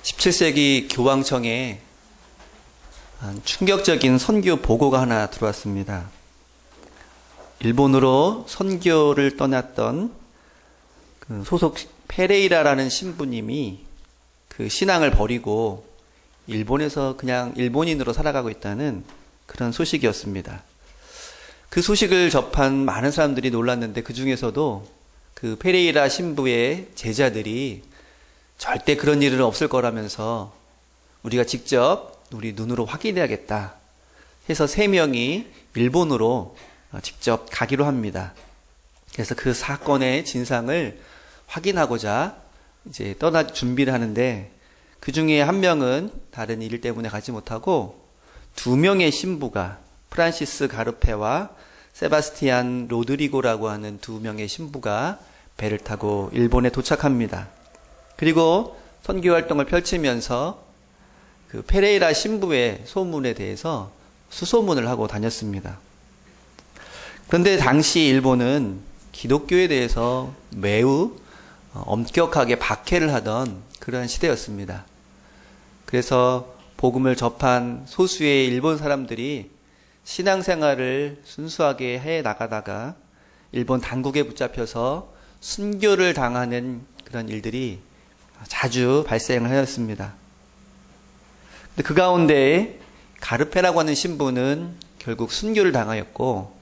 17세기 교황청에 충격적인 선교 보고가 하나 들어왔습니다. 일본으로 선교를 떠났던 그 소속 페레이라라는 신부님이 그 신앙을 버리고 일본에서 그냥 일본인으로 살아가고 있다는 그런 소식이었습니다. 그 소식을 접한 많은 사람들이 놀랐는데 그 중에서도 그 페레이라 신부의 제자들이 절대 그런 일은 없을 거라면서 우리가 직접 우리 눈으로 확인해야겠다 해서 3명이 일본으로 직접 가기로 합니다. 그래서 그 사건의 진상을 확인하고자 이제 떠날 준비를 하는데 그 중에 한 명은 다른 일 때문에 가지 못하고 2명의 신부가 프란시스 가르페와 세바스티안 로드리고라고 하는 2명의 신부가 배를 타고 일본에 도착합니다. 그리고 선교 활동을 펼치면서 그 페레이라 신부의 소문에 대해서 수소문을 하고 다녔습니다. 그런데 당시 일본은 기독교에 대해서 매우 엄격하게 박해를 하던 그러한 시대였습니다. 그래서 복음을 접한 소수의 일본 사람들이 신앙생활을 순수하게 해 나가다가 일본 당국에 붙잡혀서 순교를 당하는 그런 일들이 자주 발생을 하였습니다. 근데 그 가운데 가르페라고 하는 신부는 결국 순교를 당하였고,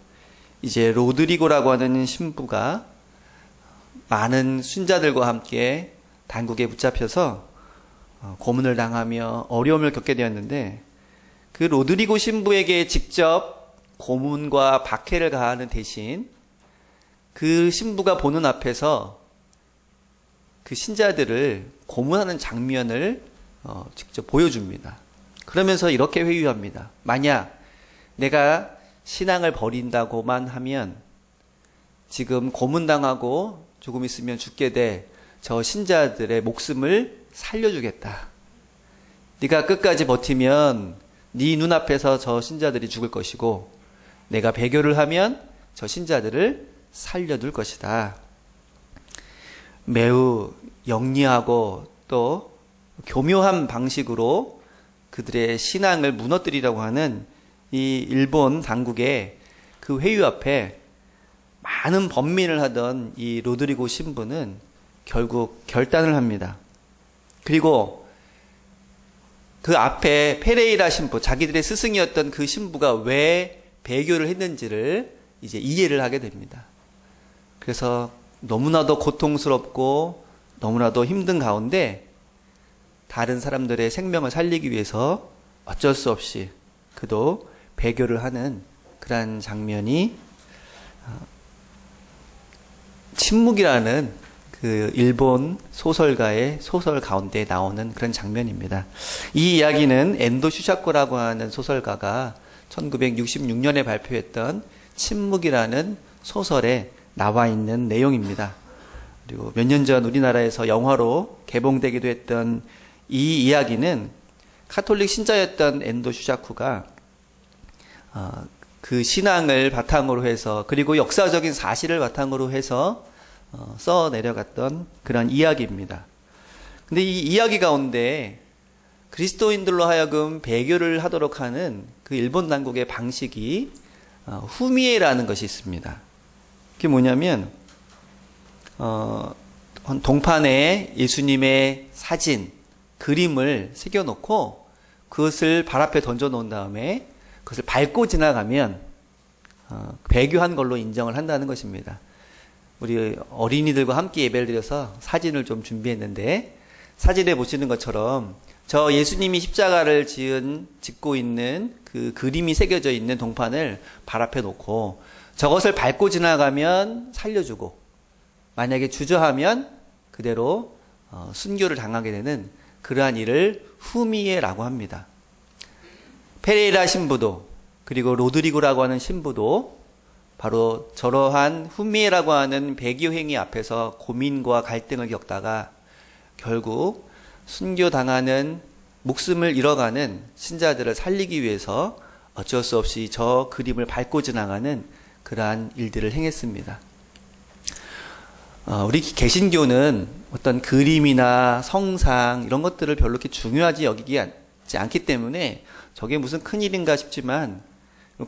이제 로드리고라고 하는 신부가 많은 순자들과 함께 당국에 붙잡혀서 고문을 당하며 어려움을 겪게 되었는데, 그 로드리고 신부에게 직접 고문과 박해를 가하는 대신 그 신부가 보는 앞에서 그 신자들을 고문하는 장면을 직접 보여줍니다. 그러면서 이렇게 회유합니다. 만약 내가 신앙을 버린다고만 하면 지금 고문당하고 조금 있으면 죽게 될 저 신자들의 목숨을 살려주겠다. 네가 끝까지 버티면 네 눈앞에서 저 신자들이 죽을 것이고, 내가 배교를 하면 저 신자들을 살려둘 것이다. 매우 영리하고 또 교묘한 방식으로 그들의 신앙을 무너뜨리려고 하는 이 일본 당국의 그 회유 앞에 많은 번민을 하던 이 로드리고 신부는 결국 결단을 합니다. 그리고 그 앞에 페레이라 신부, 자기들의 스승이었던 그 신부가 왜 배교를 했는지를 이제 이해를 하게 됩니다. 그래서 너무나도 고통스럽고 너무나도 힘든 가운데 다른 사람들의 생명을 살리기 위해서 어쩔 수 없이 그도 배교를 하는 그러한 장면이 침묵이라는 그 일본 소설가의 소설 가운데 나오는 그런 장면입니다. 이 이야기는 엔도 슈샤코라고 하는 소설가가 1966년에 발표했던 침묵이라는 소설에 나와 있는 내용입니다. 그리고 몇 년 전 우리나라에서 영화로 개봉되기도 했던 이 이야기는 카톨릭 신자였던 엔도 슈샤쿠가 그 신앙을 바탕으로 해서, 그리고 역사적인 사실을 바탕으로 해서 써 내려갔던 그런 이야기입니다. 근데 이 이야기 가운데 그리스도인들로 하여금 배교를 하도록 하는 그 일본 당국의 방식이 후미에라는 것이 있습니다. 그게 뭐냐면 동판에 예수님의 사진, 그림을 새겨놓고 그것을 발 앞에 던져놓은 다음에 그것을 밟고 지나가면 배교한 걸로 인정을 한다는 것입니다. 우리 어린이들과 함께 예배를 드려서 사진을 좀 준비했는데, 사진에 보시는 것처럼 저 예수님이 십자가를 짓고 있는 그 그림이 새겨져 있는 동판을 발 앞에 놓고 저것을 밟고 지나가면 살려주고, 만약에 주저하면 그대로 순교를 당하게 되는 그러한 일을 후미에라고 합니다. 페레이라 신부도, 그리고 로드리고라고 하는 신부도 바로 저러한 후미에라고 하는 배교 행위 앞에서 고민과 갈등을 겪다가 결국 순교당하는, 목숨을 잃어가는 신자들을 살리기 위해서 어쩔 수 없이 저 그림을 밟고 지나가는 그러한 일들을 행했습니다. 우리 개신교는 어떤 그림이나 성상 이런 것들을 별로 이렇게 중요하지 여기지 않기 때문에 저게 무슨 큰일인가 싶지만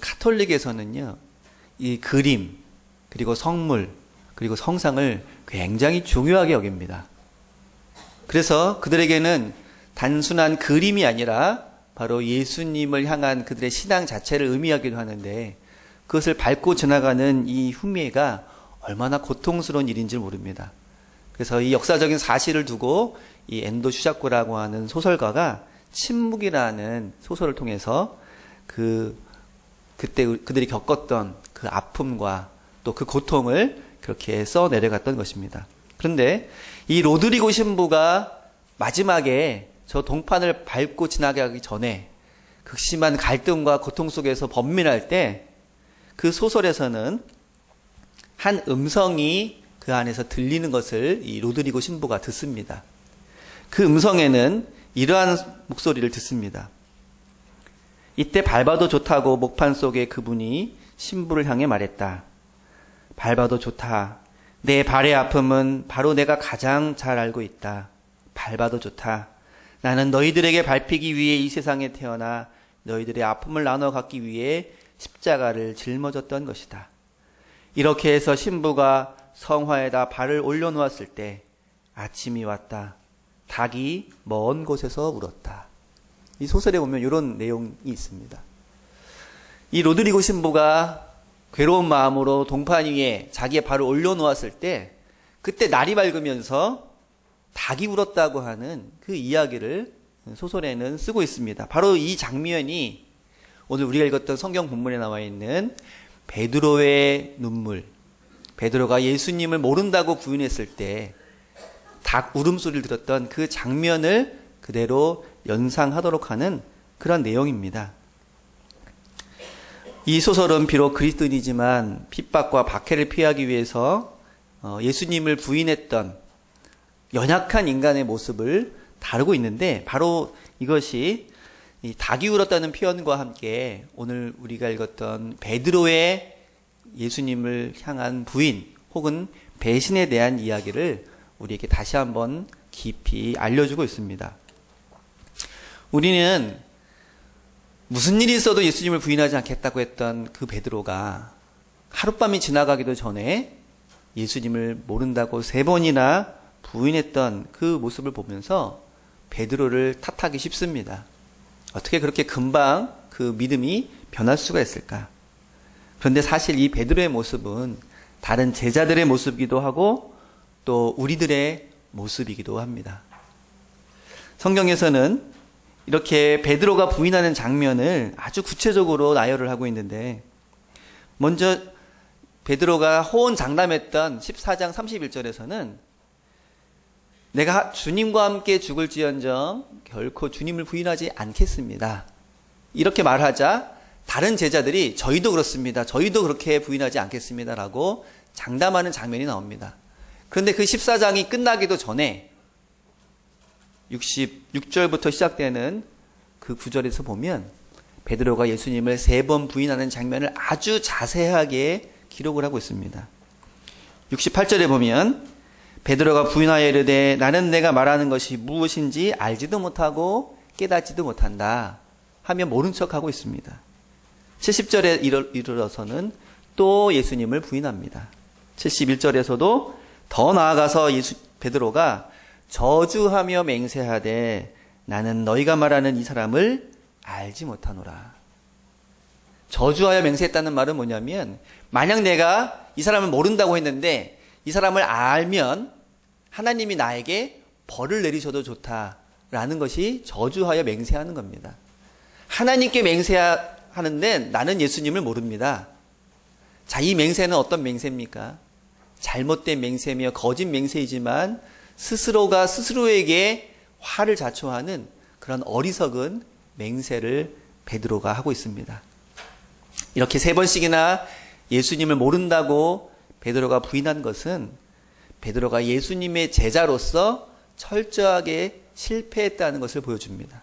카톨릭에서는요, 이 그림, 그리고 성물, 그리고 성상을 굉장히 중요하게 여깁니다. 그래서 그들에게는 단순한 그림이 아니라 바로 예수님을 향한 그들의 신앙 자체를 의미하기도 하는데, 그것을 밟고 지나가는 이 흉내가 얼마나 고통스러운 일인지 모릅니다. 그래서 이 역사적인 사실을 두고 이 엔도 슈자코라고 하는 소설가가 침묵이라는 소설을 통해서 그때 그들이 겪었던 그 아픔과 또 그 고통을 그렇게 써 내려갔던 것입니다. 그런데 이 로드리고 신부가 마지막에 저 동판을 밟고 지나가기 전에 극심한 갈등과 고통 속에서 번민할 때 그 소설에서는 한 음성이 그 안에서 들리는 것을 이 로드리고 신부가 듣습니다. 그 음성에는 이러한 목소리를 듣습니다. 이때 밟아도 좋다고 목판 속에 그분이 신부를 향해 말했다. 밟아도 좋다. 내 발의 아픔은 바로 내가 가장 잘 알고 있다. 밟아도 좋다. 나는 너희들에게 밟히기 위해 이 세상에 태어나 너희들의 아픔을 나눠 갖기 위해 십자가를 짊어졌던 것이다. 이렇게 해서 신부가 성화에다 발을 올려놓았을 때 아침이 왔다. 닭이 먼 곳에서 울었다. 이 소설에 보면 이런 내용이 있습니다. 이 로드리고 신부가 괴로운 마음으로 동판 위에 자기의 발을 올려놓았을 때 그때 날이 밝으면서 닭이 울었다고 하는 그 이야기를 소설에는 쓰고 있습니다. 바로 이 장면이 오늘 우리가 읽었던 성경 본문에 나와 있는 베드로의 눈물, 베드로가 예수님을 모른다고 부인했을 때 닭 울음소리를 들었던 그 장면을 그대로 연상하도록 하는 그런 내용입니다. 이 소설은 비록 그리스도인이지만 핍박과 박해를 피하기 위해서 예수님을 부인했던 연약한 인간의 모습을 다루고 있는데, 바로 이것이 이 닭이 울었다는 표현과 함께 오늘 우리가 읽었던 베드로의 예수님을 향한 부인 혹은 배신에 대한 이야기를 우리에게 다시 한번 깊이 알려주고 있습니다. 우리는 무슨 일이 있어도 예수님을 부인하지 않겠다고 했던 그 베드로가 하룻밤이 지나가기도 전에 예수님을 모른다고 3번이나 부인했던 그 모습을 보면서 베드로를 탓하기 쉽습니다. 어떻게 그렇게 금방 그 믿음이 변할 수가 있을까? 그런데 사실 이 베드로의 모습은 다른 제자들의 모습이기도 하고 또 우리들의 모습이기도 합니다. 성경에서는 이렇게 베드로가 부인하는 장면을 아주 구체적으로 나열을 하고 있는데, 먼저 베드로가 호언장담했던 14장 31절에서는 내가 주님과 함께 죽을지언정 결코 주님을 부인하지 않겠습니다. 이렇게 말하자 다른 제자들이 저희도 그렇습니다. 저희도 그렇게 부인하지 않겠습니다. 라고 장담하는 장면이 나옵니다. 그런데 그 14장이 끝나기도 전에 66절부터 시작되는 그 구절에서 보면 베드로가 예수님을 3번 부인하는 장면을 아주 자세하게 기록을 하고 있습니다. 68절에 보면 베드로가 부인하여 이르되 나는 내가 말하는 것이 무엇인지 알지도 못하고 깨닫지도 못한다 하며 모른 척하고 있습니다. 70절에 이르러서는 또 예수님을 부인합니다. 71절에서도 더 나아가서 베드로가 저주하며 맹세하되 나는 너희가 말하는 이 사람을 알지 못하노라. 저주하여 맹세했다는 말은 뭐냐면, 만약 내가 이 사람을 모른다고 했는데 이 사람을 알면 하나님이 나에게 벌을 내리셔도 좋다라는 것이 저주하여 맹세하는 겁니다. 하나님께 맹세하는데 나는 예수님을 모릅니다. 자, 이 맹세는 어떤 맹세입니까? 잘못된 맹세며 거짓 맹세이지만 스스로가 스스로에게 화를 자초하는 그런 어리석은 맹세를 베드로가 하고 있습니다. 이렇게 3번씩이나 예수님을 모른다고 베드로가 부인한 것은 베드로가 예수님의 제자로서 철저하게 실패했다는 것을 보여줍니다.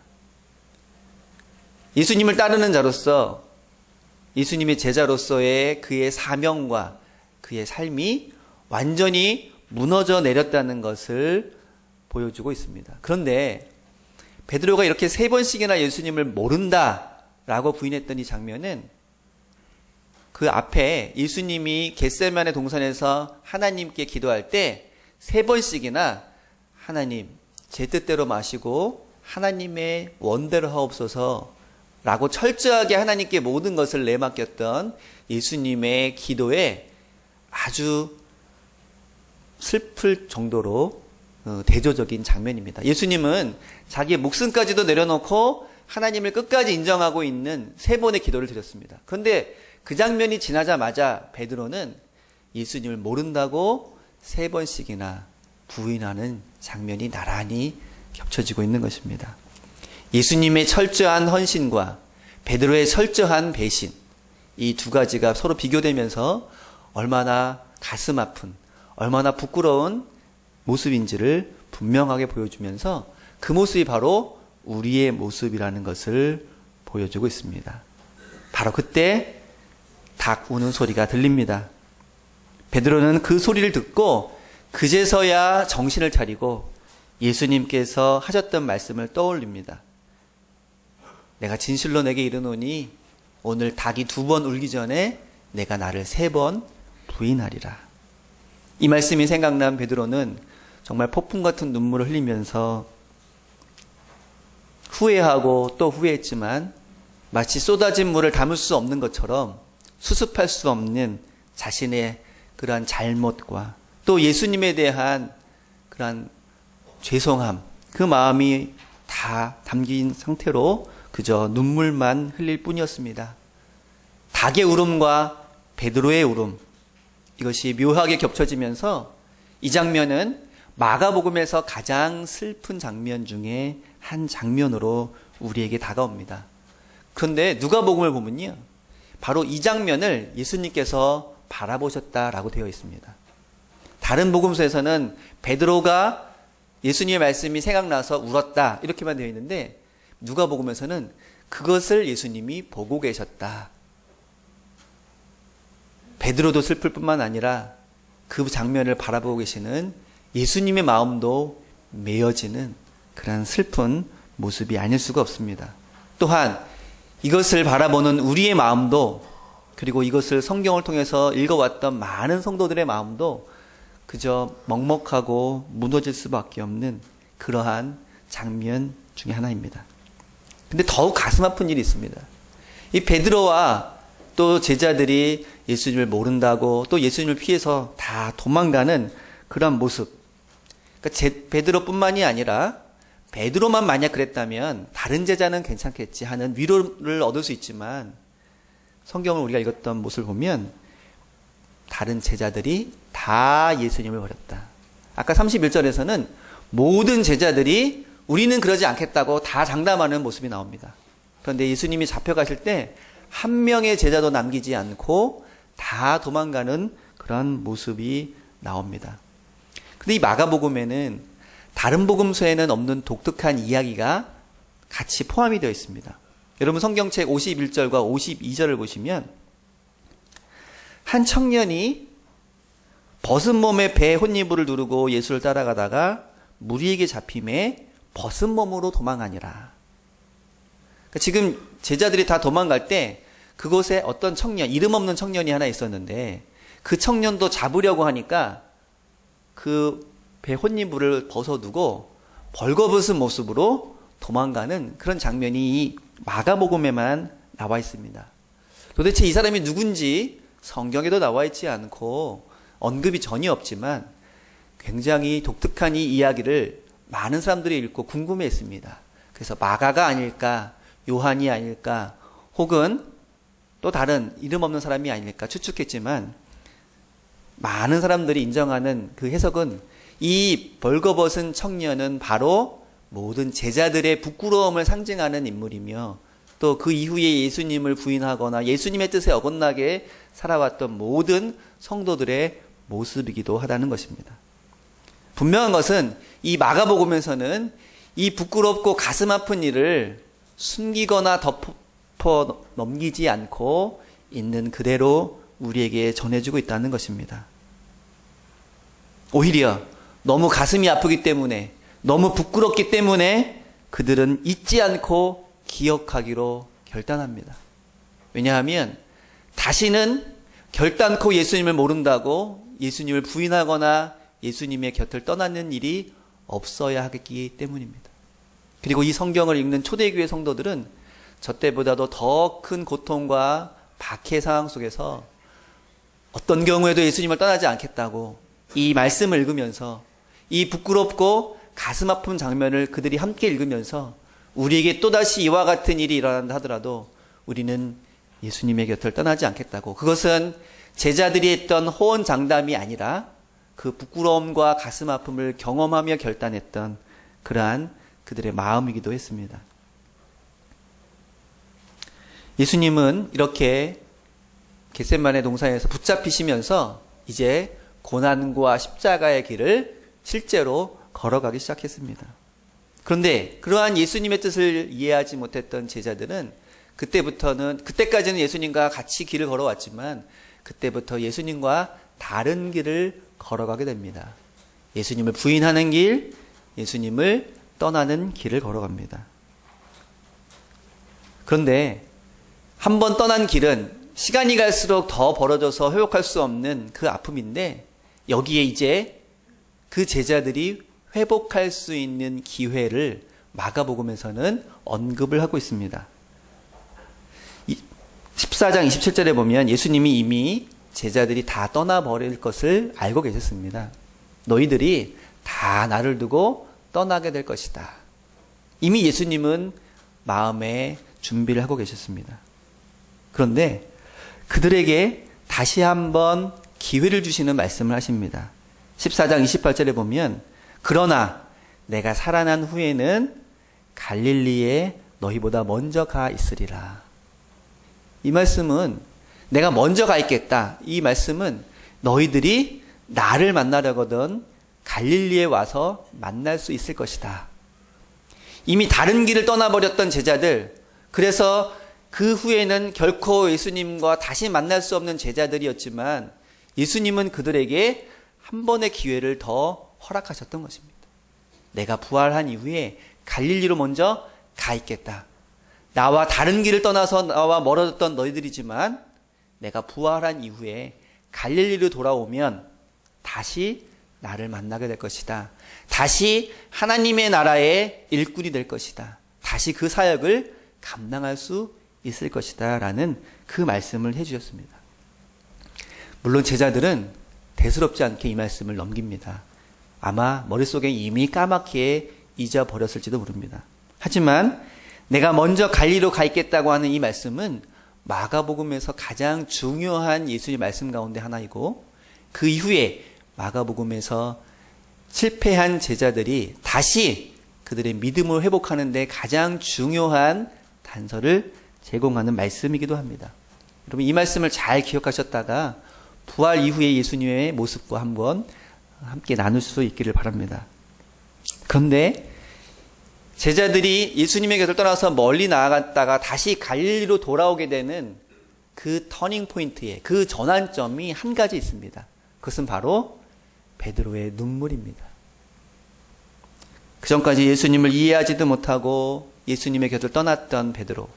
예수님을 따르는 자로서, 예수님의 제자로서의 그의 사명과 그의 삶이 완전히 무너져 내렸다는 것을 보여주고 있습니다. 그런데 베드로가 이렇게 3번씩이나 예수님을 모른다라고 부인했던 이 장면은 그 앞에 예수님이 겟세마네 동산에서 하나님께 기도할 때 3번씩이나 하나님 제 뜻대로 마시고 하나님의 원대로 하옵소서 라고 철저하게 하나님께 모든 것을 내맡겼던 예수님의 기도에 아주 슬플 정도로 대조적인 장면입니다. 예수님은 자기의 목숨까지도 내려놓고 하나님을 끝까지 인정하고 있는 3번의 기도를 드렸습니다. 그런데 그 장면이 지나자마자 베드로는 예수님을 모른다고 3번씩이나 부인하는 장면이 나란히 겹쳐지고 있는 것입니다. 예수님의 철저한 헌신과 베드로의 철저한 배신, 이 두 가지가 서로 비교되면서 얼마나 가슴 아픈, 얼마나 부끄러운 모습인지를 분명하게 보여주면서 그 모습이 바로 우리의 모습이라는 것을 보여주고 있습니다. 바로 그때 닭 우는 소리가 들립니다. 베드로는 그 소리를 듣고 그제서야 정신을 차리고 예수님께서 하셨던 말씀을 떠올립니다. 내가 진실로 내게 이르노니 오늘 닭이 2번 울기 전에 내가 나를 3번 부인하리라. 이 말씀이 생각난 베드로는 정말 폭풍 같은 눈물을 흘리면서 후회하고 또 후회했지만 마치 쏟아진 물을 담을 수 없는 것처럼 수습할 수 없는 자신의 그러한 잘못과 또 예수님에 대한 그러한 죄송함, 그 마음이 다 담긴 상태로 그저 눈물만 흘릴 뿐이었습니다. 닭의 울음과 베드로의 울음, 이것이 묘하게 겹쳐지면서 이 장면은 마가복음에서 가장 슬픈 장면 중에 한 장면으로 우리에게 다가옵니다. 그런데 누가복음을 보면요, 바로 이 장면을 예수님께서 바라보셨다라고 되어 있습니다. 다른 복음서에서는 베드로가 예수님의 말씀이 생각나서 울었다 이렇게만 되어 있는데 누가복음에서는 그것을 예수님이 보고 계셨다. 베드로도 슬플 뿐만 아니라 그 장면을 바라보고 계시는 예수님의 마음도 메어지는 그런 슬픈 모습이 아닐 수가 없습니다. 또한 이것을 바라보는 우리의 마음도, 그리고 이것을 성경을 통해서 읽어왔던 많은 성도들의 마음도 그저 먹먹하고 무너질 수밖에 없는 그러한 장면 중에 하나입니다. 근데 더욱 가슴 아픈 일이 있습니다. 이 베드로와 또 제자들이 예수님을 모른다고 또 예수님을 피해서 다 도망가는 그런 모습. 그러니까 베드로뿐만이 아니라 베드로만 만약 그랬다면 다른 제자는 괜찮겠지 하는 위로를 얻을 수 있지만 성경을 우리가 읽었던 모습을 보면 다른 제자들이 다 예수님을 버렸다. 아까 31절에서는 모든 제자들이 우리는 그러지 않겠다고 다 장담하는 모습이 나옵니다. 그런데 예수님이 잡혀가실 때 한 명의 제자도 남기지 않고 다 도망가는 그런 모습이 나옵니다. 근데 이 마가복음에는 다른 복음서에는 없는 독특한 이야기가 같이 포함이 되어 있습니다. 여러분 성경책 51절과 52절을 보시면 한 청년이 벗은 몸에 배 혼니부를 두르고 예수를 따라가다가 무리에게 잡힘에 벗은 몸으로 도망하니라. 그러니까 지금 제자들이 다 도망갈 때 그곳에 어떤 청년, 이름 없는 청년이 하나 있었는데 그 청년도 잡으려고 하니까 그 배 혼니부를 벗어두고 벌거벗은 모습으로 도망가는 그런 장면이 이 마가복음에만 나와 있습니다. 도대체 이 사람이 누군지 성경에도 나와 있지 않고 언급이 전혀 없지만 굉장히 독특한 이 이야기를 많은 사람들이 읽고 궁금해했습니다. 그래서 마가가 아닐까, 요한이 아닐까, 혹은 또 다른 이름 없는 사람이 아닐까 추측했지만 많은 사람들이 인정하는 그 해석은 이 벌거벗은 청년은 바로 모든 제자들의 부끄러움을 상징하는 인물이며 또 그 이후에 예수님을 부인하거나 예수님의 뜻에 어긋나게 살아왔던 모든 성도들의 모습이기도 하다는 것입니다. 분명한 것은 이 마가복음에서는 이 부끄럽고 가슴 아픈 일을 숨기거나 덮어 넘기지 않고 있는 그대로 우리에게 전해주고 있다는 것입니다. 오히려 너무 가슴이 아프기 때문에, 너무 부끄럽기 때문에 그들은 잊지 않고 기억하기로 결단합니다. 왜냐하면 다시는 결단코 예수님을 모른다고 예수님을 부인하거나 예수님의 곁을 떠나는 일이 없어야 하기 때문입니다. 그리고 이 성경을 읽는 초대교회 성도들은 저 때보다도 더 큰 고통과 박해 상황 속에서 어떤 경우에도 예수님을 떠나지 않겠다고 이 말씀을 읽으면서 이 부끄럽고 가슴 아픈 장면을 그들이 함께 읽으면서 우리에게 또다시 이와 같은 일이 일어난다 하더라도 우리는 예수님의 곁을 떠나지 않겠다고, 그것은 제자들이 했던 호언장담이 아니라 그 부끄러움과 가슴 아픔을 경험하며 결단했던 그러한 그들의 마음이기도 했습니다. 예수님은 이렇게 겟세마네 동산에서 붙잡히시면서 이제 고난과 십자가의 길을 실제로 걸어가기 시작했습니다. 그런데 그러한 예수님의 뜻을 이해하지 못했던 제자들은 그때까지는 예수님과 같이 길을 걸어왔지만 그때부터 예수님과 다른 길을 걸어가게 됩니다. 예수님을 부인하는 길, 예수님을 떠나는 길을 걸어갑니다. 그런데 한 번 떠난 길은 시간이 갈수록 더 벌어져서 회복할 수 없는 그 아픔인데, 여기에 이제 그 제자들이 회복할 수 있는 기회를 마가복음에서는 언급을 하고 있습니다. 14장 27절에 보면 예수님이 이미 제자들이 다 떠나버릴 것을 알고 계셨습니다. 너희들이 다 나를 두고 떠나게 될 것이다. 이미 예수님은 마음에 준비를 하고 계셨습니다. 그런데 그들에게 다시 한번 기회를 주시는 말씀을 하십니다. 14장 28절에 보면 그러나 내가 살아난 후에는 갈릴리에 너희보다 먼저 가 있으리라. 이 말씀은 내가 먼저 가 있겠다. 이 말씀은 너희들이 나를 만나려거든 갈릴리에 와서 만날 수 있을 것이다. 이미 다른 길을 떠나버렸던 제자들, 그래서 그 후에는 결코 예수님과 다시 만날 수 없는 제자들이었지만 예수님은 그들에게 한 번의 기회를 더 허락하셨던 것입니다. 내가 부활한 이후에 갈릴리로 먼저 가 있겠다. 나와 다른 길을 떠나서 나와 멀어졌던 너희들이지만 내가 부활한 이후에 갈릴리로 돌아오면 다시 나를 만나게 될 것이다. 다시 하나님의 나라의 일꾼이 될 것이다. 다시 그 사역을 감당할 수 있을 것이다 라는 그 말씀을 해주셨습니다. 물론 제자들은 대수롭지 않게 이 말씀을 넘깁니다. 아마 머릿속에 이미 까맣게 잊어버렸을지도 모릅니다. 하지만 내가 먼저 갈릴리로 가 있겠다고 하는 이 말씀은 마가복음에서 가장 중요한 예수의 말씀 가운데 하나이고, 그 이후에 마가복음에서 실패한 제자들이 다시 그들의 믿음을 회복하는 데 가장 중요한 단서를 제공하는 말씀이기도 합니다. 여러분, 이 말씀을 잘 기억하셨다가 부활 이후의 예수님의 모습과 한번 함께 나눌 수 있기를 바랍니다. 그런데 제자들이 예수님의 곁을 떠나서 멀리 나아갔다가 다시 갈릴리로 돌아오게 되는 그 터닝 포인트에, 그 전환점이 한 가지 있습니다. 그것은 바로 베드로의 눈물입니다. 그 전까지 예수님을 이해하지도 못하고 예수님의 곁을 떠났던 베드로,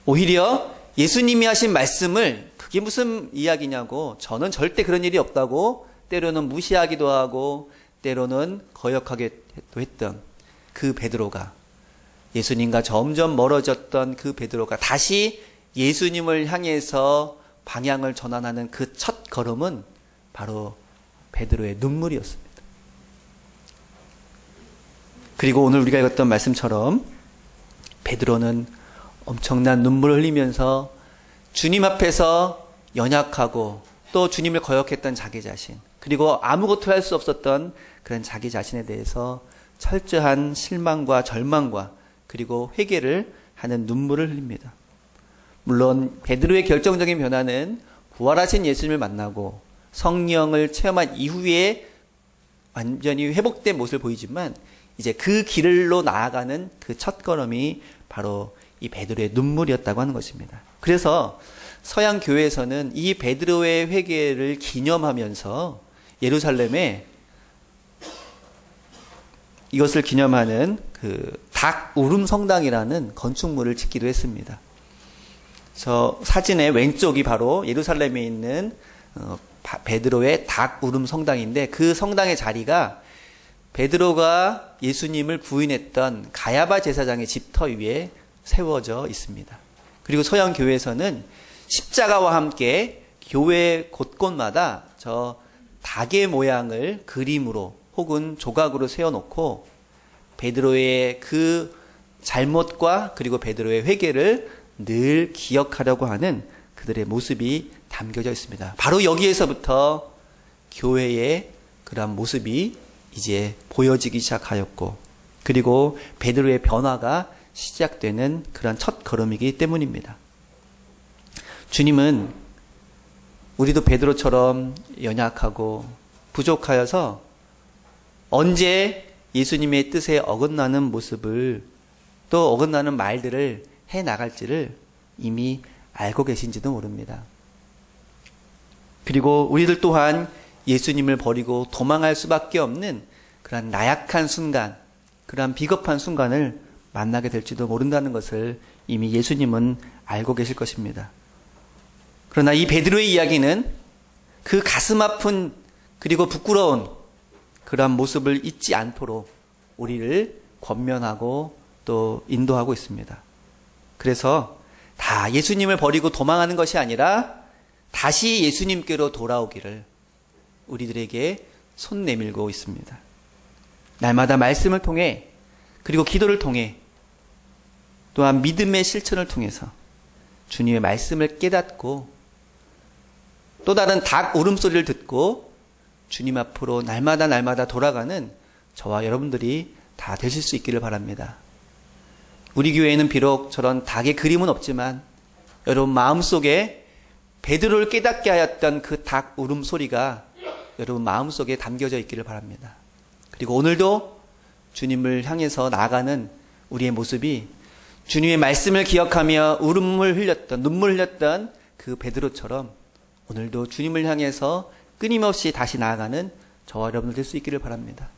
오히려 예수님이 하신 말씀을 그게 무슨 이야기냐고, 저는 절대 그런 일이 없다고 때로는 무시하기도 하고 때로는 거역하기도 했던 그 베드로가, 예수님과 점점 멀어졌던 그 베드로가 다시 예수님을 향해서 방향을 전환하는 그 첫 걸음은 바로 베드로의 눈물이었습니다. 그리고 오늘 우리가 읽었던 말씀처럼 베드로는 엄청난 눈물을 흘리면서 주님 앞에서 연약하고 또 주님을 거역했던 자기 자신, 그리고 아무것도 할 수 없었던 그런 자기 자신에 대해서 철저한 실망과 절망과 그리고 회개를 하는 눈물을 흘립니다. 물론 베드로의 결정적인 변화는 부활하신 예수님을 만나고 성령을 체험한 이후에 완전히 회복된 모습을 보이지만, 이제 그 길로 나아가는 그 첫걸음이 바로 이 베드로의 눈물이었다고 하는 것입니다. 그래서 서양 교회에서는 이 베드로의 회개를 기념하면서 예루살렘에 이것을 기념하는 그 닭 울음 성당이라는 건축물을 짓기도 했습니다. 저 사진의 왼쪽이 바로 예루살렘에 있는 베드로의 닭 울음 성당인데, 그 성당의 자리가 베드로가 예수님을 부인했던 가야바 제사장의 집터 위에 세워져 있습니다. 그리고 서양 교회에서는 십자가와 함께 교회 곳곳마다 저 닭의 모양을 그림으로 혹은 조각으로 세워놓고 베드로의 그 잘못과 그리고 베드로의 회개를 늘 기억하려고 하는 그들의 모습이 담겨져 있습니다. 바로 여기에서부터 교회의 그러한 모습이 이제 보여지기 시작하였고, 그리고 베드로의 변화가 시작되는 그런 첫 걸음이기 때문입니다. 주님은 우리도 베드로처럼 연약하고 부족하여서 언제 예수님의 뜻에 어긋나는 모습을, 또 어긋나는 말들을 해 나갈지를 이미 알고 계신지도 모릅니다. 그리고 우리들 또한 예수님을 버리고 도망할 수밖에 없는 그런 나약한 순간, 그런 비겁한 순간을 만나게 될지도 모른다는 것을 이미 예수님은 알고 계실 것입니다. 그러나 이 베드로의 이야기는 그 가슴 아픈 그리고 부끄러운 그러한 모습을 잊지 않도록 우리를 권면하고 또 인도하고 있습니다. 그래서 다 예수님을 버리고 도망하는 것이 아니라 다시 예수님께로 돌아오기를 우리들에게 손 내밀고 있습니다. 날마다 말씀을 통해, 그리고 기도를 통해, 또한 믿음의 실천을 통해서 주님의 말씀을 깨닫고 또 다른 닭 울음소리를 듣고 주님 앞으로 날마다 돌아가는 저와 여러분들이 다 되실 수 있기를 바랍니다. 우리 교회에는 비록 저런 닭의 그림은 없지만 여러분 마음속에 베드로를 깨닫게 하였던 그 닭 울음소리가 여러분 마음속에 담겨져 있기를 바랍니다. 그리고 오늘도 주님을 향해서 나아가는 우리의 모습이 주님의 말씀을 기억하며 울음을 흘렸던, 눈물 흘렸던 그 베드로처럼 오늘도 주님을 향해서 끊임없이 다시 나아가는 저와 여러분들 될 수 있기를 바랍니다.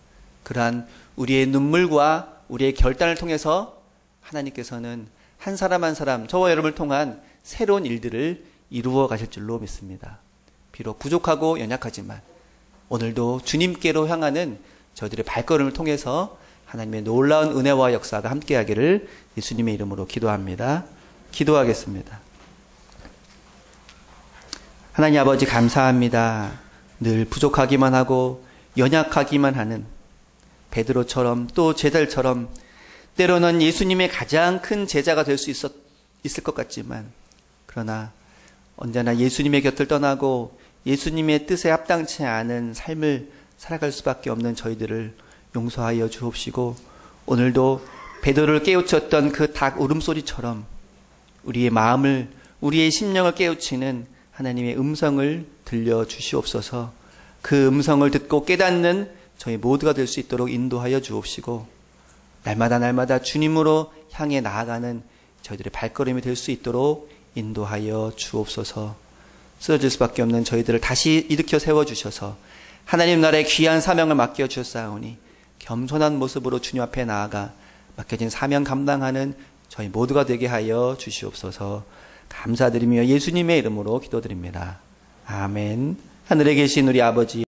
그러한 우리의 눈물과 우리의 결단을 통해서 하나님께서는 한 사람 한 사람, 저와 여러분을 통한 새로운 일들을 이루어 가실 줄로 믿습니다. 비록 부족하고 연약하지만 오늘도 주님께로 향하는 저희들의 발걸음을 통해서 하나님의 놀라운 은혜와 역사가 함께하기를 예수님의 이름으로 기도합니다. 기도하겠습니다. 하나님 아버지 감사합니다. 늘 부족하기만 하고 연약하기만 하는 베드로처럼 또 제자들처럼 때로는 예수님의 가장 큰 제자가 될 수 있을 것 같지만, 그러나 언제나 예수님의 곁을 떠나고 예수님의 뜻에 합당치 않은 삶을 살아갈 수밖에 없는 저희들을 용서하여 주옵시고, 오늘도 베드로를 깨우쳤던 그 닭 울음소리처럼 우리의 마음을, 우리의 심령을 깨우치는 하나님의 음성을 들려주시옵소서. 그 음성을 듣고 깨닫는 저희 모두가 될 수 있도록 인도하여 주옵시고, 날마다 주님으로 향해 나아가는 저희들의 발걸음이 될 수 있도록 인도하여 주옵소서. 쓰러질 수밖에 없는 저희들을 다시 일으켜 세워주셔서 하나님 나라의 귀한 사명을 맡겨주셨사오니 겸손한 모습으로 주님 앞에 나아가 맡겨진 사명 감당하는 저희 모두가 되게 하여 주시옵소서. 감사드리며 예수님의 이름으로 기도드립니다. 아멘. 하늘에 계신 우리 아버지